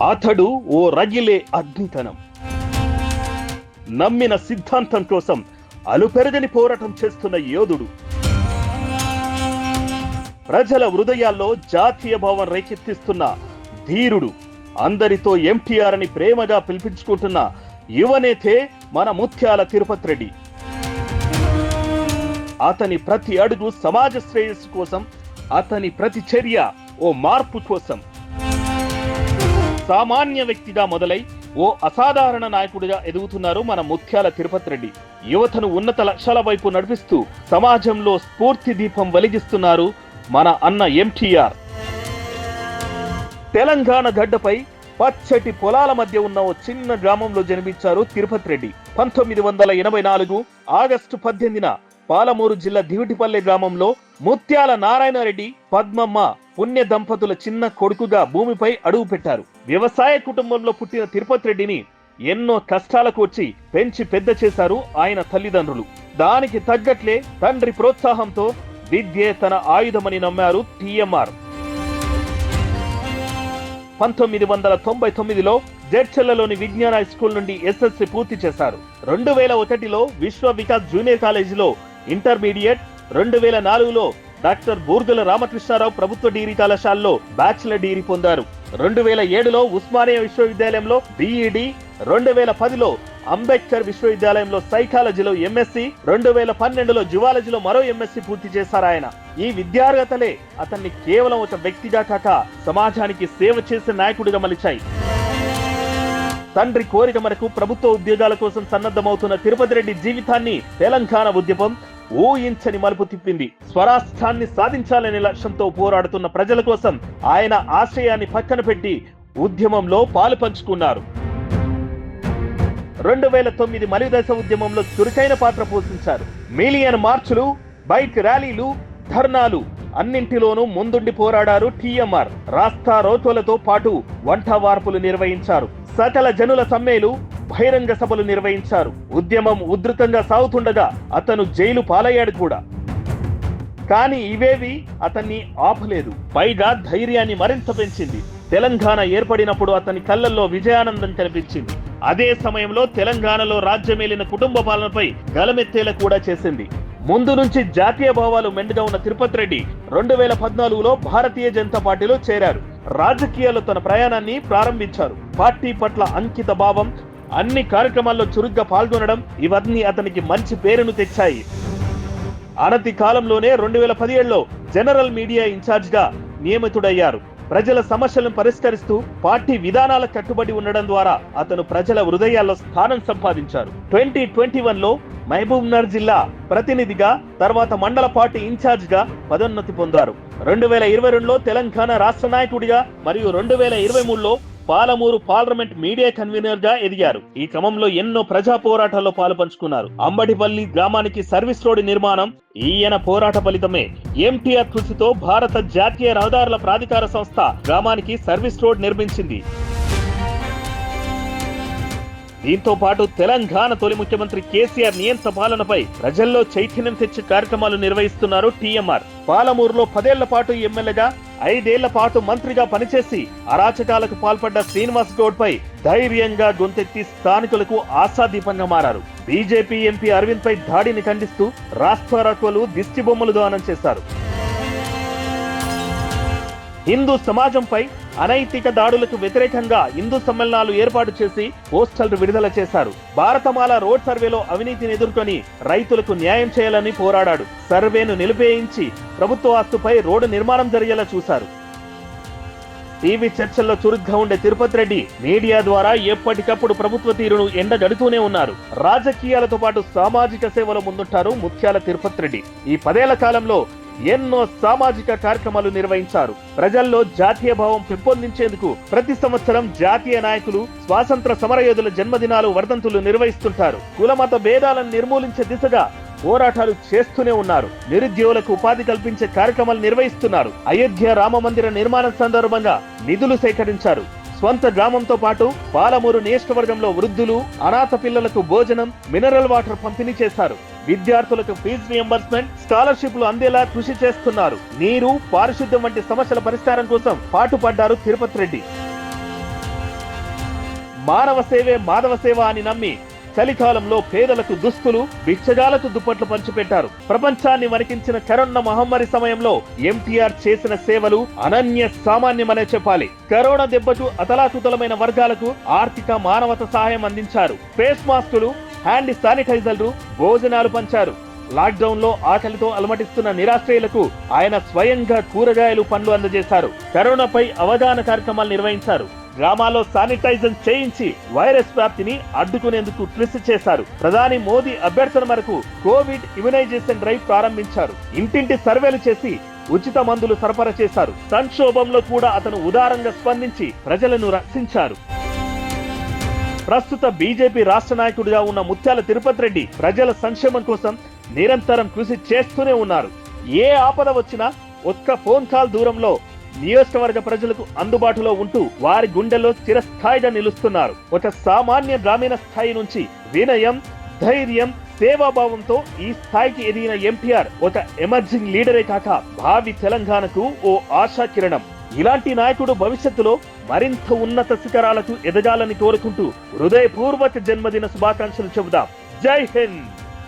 అతడు ఓ రగిలే అగ్నితనం. నమ్మిన సిద్ధాంతం కోసం అలుపెరగని పోరాటం చేస్తున్న యోధుడు. ప్రజల హృదయాల్లో జాతీయ భావం రేకెత్తిస్తున్న ధీరుడు. అందరితో ఎంటీఆర్ అని ప్రేమగా పిలిపించుకుంటున్న యువనేతే మన ముత్యాల తిరుపతి రెడ్డి. అతని ప్రతి అడుగు సమాజ శ్రేయస్సు కోసం, అతని ప్రతి చర్య ఓ మార్పు కోసం. సామాన్య వ్యక్తిగా మొదలై ఓ అసాధారణ నాయకుడిగా ఎదుగుతున్నారు మన ముత్యాల తిరుపతి రెడ్డి. యువతను ఉన్నత లక్ష్యాల వైపు నడిపిస్తూ సమాజంలో స్ఫూర్తి దీపం వెలిగిస్తున్నారు మన అన్న ఎంటీఆర్. తెలంగాణ గడ్డపై పచ్చటి పొలాల మధ్య ఉన్న ఓ చిన్న గ్రామంలో జన్మించారు తిరుపతి రెడ్డి. 1984 ఆగస్టు 18న పాలమూరు జిల్లా దివిటిపల్లె గ్రామంలో ముత్యాల నారాయణ రెడ్డి, పద్మమ్మ పుణ్య దంపతుల చిన్న కొడుకుగా భూమిపై అడుగు పెట్టారు. వ్యవసాయ కుటుంబంలో పుట్టిన తిరుపతి రెడ్డిని ఎన్నో కష్టాలకు వచ్చి పెంచి పెద్ద చేశారు ఆయన తల్లిదండ్రులు. దానికి తగ్గట్లే తండ్రి ప్రోత్సాహంతో విద్యే తన ఆయుధమని నమ్మారు టీఎంఆర్. 1999లో జడ్చెల్లలోని విజ్ఞాన స్కూల్ నుండి ఎస్ఎస్సి పూర్తి చేశారు. 2001లో విశ్వ వికాస్ జూనియర్ కాలేజీలో ఇంటర్మీడియట్, 2004లో డాక్టర్ బూర్గుల రామకృష్ణారావు ప్రభుత్వ డిగ్రీ కళాశాలలో బ్యాచిలర్ డిగ్రీ పొందారు. 2007లో ఉస్మానియా విశ్వవిద్యాలయంలో బిఈడి, 2010లో అంబేద్కర్ విశ్వవిద్యాలయంలో సైకాలజీలో ఎంఎస్సి, 2012లో జువాలజీలో మరో ఎంఎస్సి పూర్తి చేశారు ఆయన. ఈ విద్యార్హతలే అతన్ని కేవలం ఒక వ్యక్తిగా కాక సమాజానికి సేవ చేసే నాయకుడిగా మలిచాయి. తండ్రి కోరిక మేరకు ప్రభుత్వ ఉద్యోగాల కోసం సన్నద్ధమవుతున్న తిరుపతి రెడ్డి జీవితాన్ని తెలంగాణ ఉద్యమం ఊహించని మలుపు తిప్పింది. స్వరాష్ట్రాన్ని సాధించాలనే లక్ష్యంతో పోరాడుతున్న ప్రజల కోసం ఆయన ఆశయాన్ని పక్కన పెట్టి ఉద్యమంలో పాలు పంచుకున్నారు. 2009 మలిదశ ఉద్యమంలో చురుకైన పాత్ర పోషించారు. మిలియన్ మార్చులు, బైక్ ర్యాలీలు, ధర్నాలు అన్నింటిలోనూ ముందుండి పోరాడారు టీఎంఆర్. రాస్తా రోకోలతో పాటు వంట వార్పులు నిర్వహించారు. సకల జనుల సమ్మెలు, బహిరంగ సభలు నిర్వహించారు. ఉద్యమం ఉధృతంగా సాగుతుండగా అతను జైలు పాలయ్యాడు కూడా. కానీ ఇవేవి అతన్ని ఆపలేదు. పైగా ధైర్యాన్ని మరింత పెంచింది. తెలంగాణ ఏర్పడినప్పుడు అతని కళ్ళల్లో విజయానందం కనిపించింది. అదే సమయంలో తెలంగాణలో రాజ్యమేలిన కుటుంబ పాలనపై గలమెత్తేలా కూడా చేసింది. ముందు నుంచి జాతీయ భావాలు మెండుగా ఉన్న తిరుపతి రెడ్డి 2014లో భారతీయ జనతా పార్టీలో చేరారు. రాజకీయాల్లో తన ప్రయాణాన్ని ప్రారంభించారు. పార్టీ పట్ల అంకిత భావం, అన్ని కార్యక్రమాల్లో చురుగ్గా పాల్గొనడం ఇవన్నీ అతనికి మంచి పేరును తెచ్చాయి. అనతి కాలంలోనే 2017లో జనరల్ మీడియా ఇన్ఛార్జ్ గా నియమితుడయ్యారు. ప్రజల సమస్యలను పరిష్కరిస్తూ పార్టీ విధానాలకు కట్టుబడి ఉండడం ద్వారా అతను ప్రజల హృదయాల్లో స్థానం సంపాదించారు. 2021లో మహబూబ్నగర్ జిల్లా ప్రతినిధిగా, తర్వాత మండల పార్టీ ఇన్ఛార్జ్ గా పదోన్నతి పొందారు. 2022లో తెలంగాణ రాష్ట్ర నాయకుడిగా మరియు 2023లో పాలమూరు పార్లమెంట్ మీడియా కన్వీనర్ గా ఎదిగారు. ఈ క్రమంలో ఎన్నో ప్రజా పోరాటాల్లో పాలు పంచుకున్నారు. అంబడిపల్లి గ్రామానికి సర్వీస్ రోడ్డు నిర్మాణం ఈయన పోరాట ఫలితమే. ఎంటీఆర్ కృషితో భారత జాతీయ రహదారుల ప్రాధికార సంస్థ గ్రామానికి సర్వీస్ రోడ్ నిర్మించింది. దీంతో పాటు తెలంగాణ తొలి ముఖ్యమంత్రి కేసీఆర్ నియంత్రణ పాలనపై ప్రజల్లో చైతన్యం తెచ్చే కార్యక్రమాలు నిర్వహిస్తున్నారు టీఎంఆర్. పాలమూరులో 10 ఏళ్ల పాటు ఎమ్మెల్యేగా, 5 ఏళ్ల పాటు మంత్రిగా పనిచేసి అరాచకాలకు పాల్పడ్డ శ్రీనివాస్ గౌడ్ పై ధైర్యంగా గొంతెత్తి స్థానికులకు ఆశాదీపంగా మారారు. బీజేపీ ఎంపీ అరవింద్ పై దాడిని ఖండిస్తూ రాస్తారోకోలు, దిష్టి బొమ్మలు దానం చేశారు. హిందూ సమాజంపై అనైతిక దాడులకు వ్యతిరేకంగా హిందూ సమ్మేళనాలు ఏర్పాటు చేసి పోస్టర్లు విడుదల చేశారు. భారతమాల రోడ్ సర్వేలో అవినీతిని ఎదుర్కొని రైతులకు న్యాయం చేయాలని పోరాడాడు. సర్వేను నిలిపేయించి ప్రభుత్వ ఆస్తుపై రోడ్డు నిర్మాణం జరిగేలా చూశారు. టీవీ చర్చల్లో చురుగ్గా ఉండే తిరుపతి రెడ్డి మీడియా ద్వారా ఎప్పటికప్పుడు ప్రభుత్వ తీరును ఎండగడుతూనే ఉన్నారు. రాజకీయాలతో పాటు సామాజిక సేవలో ముందుంటారు ముత్యాల తిరుపతి రెడ్డి. ఈ 10 ఏళ్ల కాలంలో ఎన్నో సామాజిక కార్యక్రమాలు నిర్వహించారు. ప్రజల్లో జాతీయ భావం పెంపొందించేందుకు ప్రతి సంవత్సరం జాతీయ నాయకులు, స్వాతంత్ర సమరయోధుల జన్మదినాలు, వర్ధంతులు నిర్వహిస్తుంటారు. కులమత భేదాలను నిర్మూలించే దిశగా పోరాటాలు చేస్తూనే ఉన్నారు. నిరుద్యోగులకు ఉపాధి కల్పించే కార్యక్రమాలు నిర్వహిస్తున్నారు. అయోధ్య రామ మందిర నిర్మాణం సందర్భంగా నిధులు సేకరించారు. స్వంత గ్రామంతో పాటు పాలమూరు నియోజకవర్గంలో వృద్ధులు, అనాథ పిల్లలకు భోజనం, మినరల్ వాటర్ పంపిణీ చేశారు. విద్యార్థులకు ఫీజు రియంబర్స్మెంట్, స్కాలర్షిప్లు అందేలా కృషి చేస్తున్నారు. నీరు, పారిశుద్ధ్యం వంటి సమస్యల పరిష్కారం కోసం పాటుపడ్డారు తిరుపతి రెడ్డి. మానవ సేవే మాధవ సేవ అని నమ్మి చలికాలంలో పేదలకు దుస్తులు, భిక్షగాలకు దుప్పట్లు పంచిపెట్టారు. ప్రపంచాన్ని వణికించిన కరోనా మహమ్మారి సమయంలో ఎంటీఆర్ చేసిన సేవలు అనన్య సామాన్యమనే చెప్పాలి. కరోనా దెబ్బకు అతలాకుతలమైన వర్గాలకు ఆర్థిక మానవత సహాయం అందించారు. ఫేస్ మాస్కులు, హ్యాండ్ శానిటైజర్లు, భోజనాలు పంచారు. లాక్డౌన్ లో ఆకలితో అలమటిస్తున్న నిరాశ్రయులకు ఆయన స్వయంగా కూరగాయలు, పండ్లు అందజేశారు. కరోనాపై అవగాహన కార్యక్రమాలు నిర్వహించారు. గ్రామాల్లో శానిటైజర్ చేయించి వైరస్ వ్యాప్తిని అడ్డుకునేందుకు కృషి చేశారు. ప్రధాని మోదీ అభ్యర్థన మేరకు కోవిడ్ ఇమ్యునైజేషన్ డ్రైవ్ ప్రారంభించారు. ఇంటింటి సర్వేలు చేసి ఉచిత మందులు సరఫరా చేశారు. సంక్షోభంలో కూడా అతను ఉదారంగా స్పందించి ప్రజలను రక్షించారు. ప్రస్తుత బీజేపీ రాష్ట్ర నాయకుడిగా ఉన్న ముత్యాల తిరుపతి రెడ్డి ప్రజల సంక్షేమం కోసం నిరంతరం కృషి చేస్తూనే ఉన్నారు. ఏ ఆపద వచ్చినా ఒక్క ఫోన్ కాల్ దూరంలో నియోజకవర్గ ప్రజలకు అందుబాటులో ఉంటూ వారి గుండెల్లో చిరస్థాయిగా నిలుస్తున్నారు. ఒక సామాన్య గ్రామీణ స్థాయి నుంచి వినయం, ధైర్యం, సేవాభావంతో ఈ స్థాయికి ఎదిగిన ఎంటీఆర్ ఒక ఎమర్జింగ్ లీడరే కాక భావి తెలంగాణకు ఓ ఆశా కిరణం. ఇలాంటి నాయకుడు భవిష్యత్తులో మరింత ఉన్నత శిఖరాలకు ఎదగాలని కోరుకుంటూ హృదయపూర్వక జన్మదిన శుభాకాంక్షలు చెబుదాం. జై హింద్.